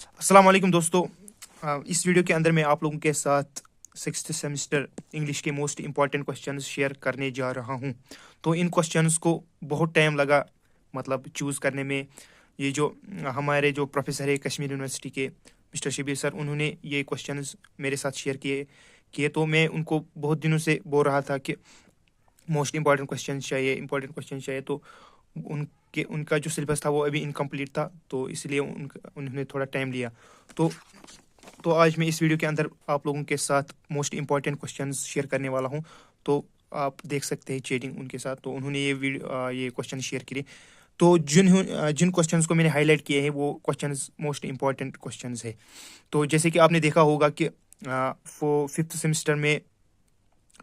अस्सलाम वालेकुम दोस्तों। इस वीडियो के अंदर मैं आप लोगों के साथ सिक्स्थ सेमेस्टर इंग्लिश के मोस्ट इम्पॉर्टेंट क्वेश्चंस शेयर करने जा रहा हूं। तो इन क्वेश्चंस को बहुत टाइम लगा मतलब चूज़ करने में। ये जो हमारे जो प्रोफेसर है कश्मीर यूनिवर्सिटी के मिस्टर शबीर सर, उन्होंने ये क्वेश्चंस मेरे साथ शेयर किए किए तो मैं उनको बहुत दिनों से बोल रहा था कि मोस्ट इम्पॉर्टेंट क्वेश्चन चाहिए। तो उनका जो सिलेबस था वो अभी इनकम्प्लीट था, तो इसलिए उन्होंने थोड़ा टाइम लिया। तो तो आज मैं इस वीडियो के अंदर आप लोगों के साथ मोस्ट इम्पॉर्टेंट क्वेश्चंस शेयर करने वाला हूं। तो आप देख सकते हैं चैटिंग उनके साथ, तो उन्होंने ये क्वेश्चन शेयर किए। तो जिन क्वेश्चंस को मैंने हाईलाइट किए हैं वो क्वेश्चंस मोस्ट इम्पॉर्टेंट क्वेश्चंस है। तो जैसे कि आपने देखा होगा कि फिफ्थ सेमेस्टर में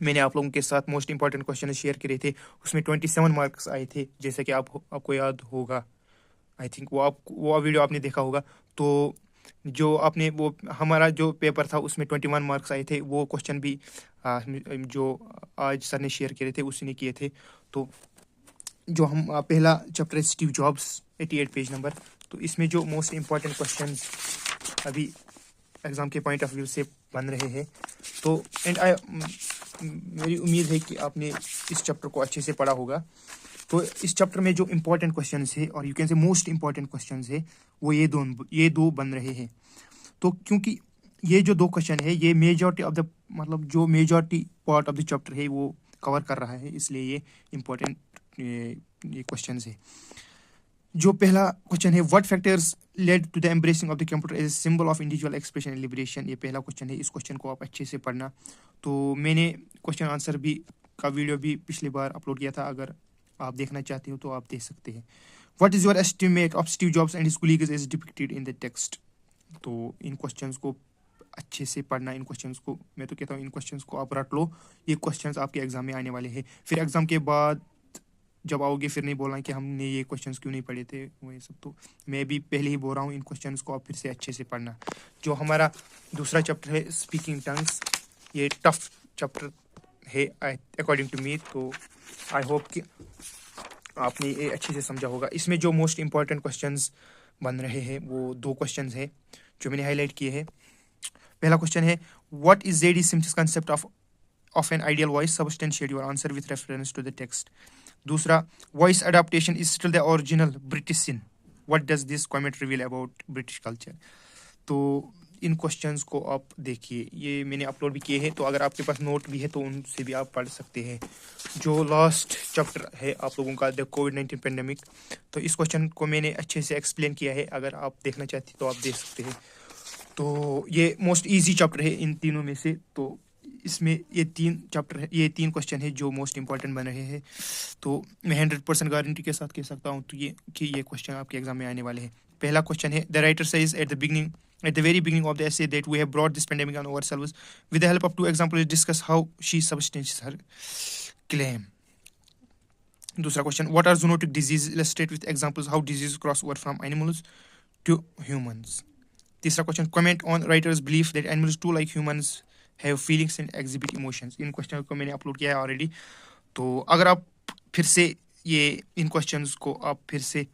मैंने आप लोगों के साथ मोस्ट इंपॉर्टेंट क्वेश्चन शेयर करे थे। उसमें 27 मार्क्स आए थे, जैसे कि आपको याद होगा। आई थिंक वो वीडियो आपने देखा होगा। तो जो आपने वो हमारा जो पेपर था उसमें 21 मार्क्स आए थे, वो क्वेश्चन भी जो आज सर ने शेयर करे थे उसी ने किए थे। तो जो हम पहला चैप्टर है स्टीव जॉब्स, 88 पेज नंबर। तो इसमें जो मोस्ट इम्पॉर्टेंट क्वेश्चन अभी एग्ज़ाम के पॉइंट ऑफ व्यू से बन रहे हैं। तो मेरी उम्मीद है कि आपने इस चैप्टर को अच्छे से पढ़ा होगा। तो इस चैप्टर में जो इम्पोर्टेंट क्वेश्चंस है और you can say most important questions है वो ये दो बन रहे हैं। तो क्योंकि ये जो दो क्वेश्चन है ये मेजॉरिटी ऑफ द मतलब जो majority part of the chapter है वो कवर कर रहा है, इसलिए ये इम्पोर्टेंट ये क्वेश्चंस है। जो पहला क्वेश्चन है, what factors led to the embracing of the computer as symbol of individual expression and liberation. ये पहला क्वेश्चन है, इस क्वेश्चन को आप अच्छे से पढ़ना। तो मैंने क्वेश्चन आंसर भी का वीडियो भी पिछली बार अपलोड किया था, अगर आप देखना चाहते हो तो आप देख सकते हैं। What is your estimate of Steve Jobs and his colleagues as depicted in the text. तो इन क्वेश्चंस को अच्छे से पढ़ना। इन क्वेश्चंस को मैं तो कहता हूँ इन क्वेश्चंस को आप रट लो, ये क्वेश्चंस आपके एग्जाम में आने वाले हैं। फिर एग्जाम के बाद जब आओगे फिर नहीं बोलना कि हमने ये क्वेश्चंस क्यों नहीं पढ़े थे वो ये सब। तो मैं भी पहले ही बोल रहा हूँ इन क्वेश्चंस को आप फिर से अच्छे से पढ़ना। जो हमारा दूसरा चैप्टर है स्पीकिंग टंग्स, ये टफ चैप्टर है अकॉर्डिंग टू मी। तो आई होप कि आपने ये अच्छे से समझा होगा। इसमें जो मोस्ट इम्पॉर्टेंट क्वेश्चंस बन रहे हैं वो दो क्वेश्चंस हैं जो मैंने हाईलाइट किए हैं। पहला क्वेश्चन है, what is JD Simps concept of an ideal voice, substantiate your answer with reference to the text. दूसरा, voice adaptation is still the original British sin, what does this comment reveal about British culture. तो इन questions को आप देखिए, ये मैंने upload भी किए हैं, तो अगर आपके पास नोट भी है तो उनसे भी आप पढ़ सकते हैं। जो लास्ट चैप्टर है आप लोगों का द कोविड-19 पेंडेमिक, तो इस क्वेश्चन को मैंने अच्छे से एक्सप्लेन किया है, अगर आप देखना चाहते हैं तो आप देख सकते हैं। तो ये मोस्ट इजी चैप्टर है इन तीनों में से। तो इसमें ये तीन क्वेश्चन है जो मोस्ट इंपॉर्टेंट बन रहे हैं। तो मैं 100% गारंटी के साथ कह सकता हूँ तो ये क्वेश्चन आपके एग्जाम में आने वाले हैं। पहला क्वेश्चन है, the writer says at the very beginning of the essay that we have brought this pandemic on ourselves. With the help of two examples, discuss how she substantiates her claim. दूसरा question, what are zoonotic diseases? Illustrate with examples how diseases cross over from animals to humans. तीसरा question, comment on writer's belief that animals too like humans have feelings and exhibit emotions. In question को मैंने upload किया है already. तो अगर आप फिर से इन क्वेश्चंस को आप फिर से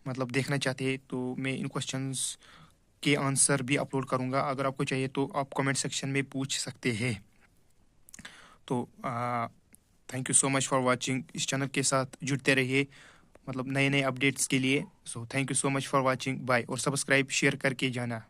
मतलब देखना चाहते हैं तो मैं इन क्वेश्चंस के आंसर भी अपलोड करूंगा। अगर आपको चाहिए तो आप कमेंट सेक्शन में पूछ सकते हैं। तो thank you so much for watching. इस चैनल के साथ जुड़ते रहिए मतलब नए नए अपडेट्स के लिए। So thank you so much for watching, bye. और सब्सक्राइब शेयर करके जाना।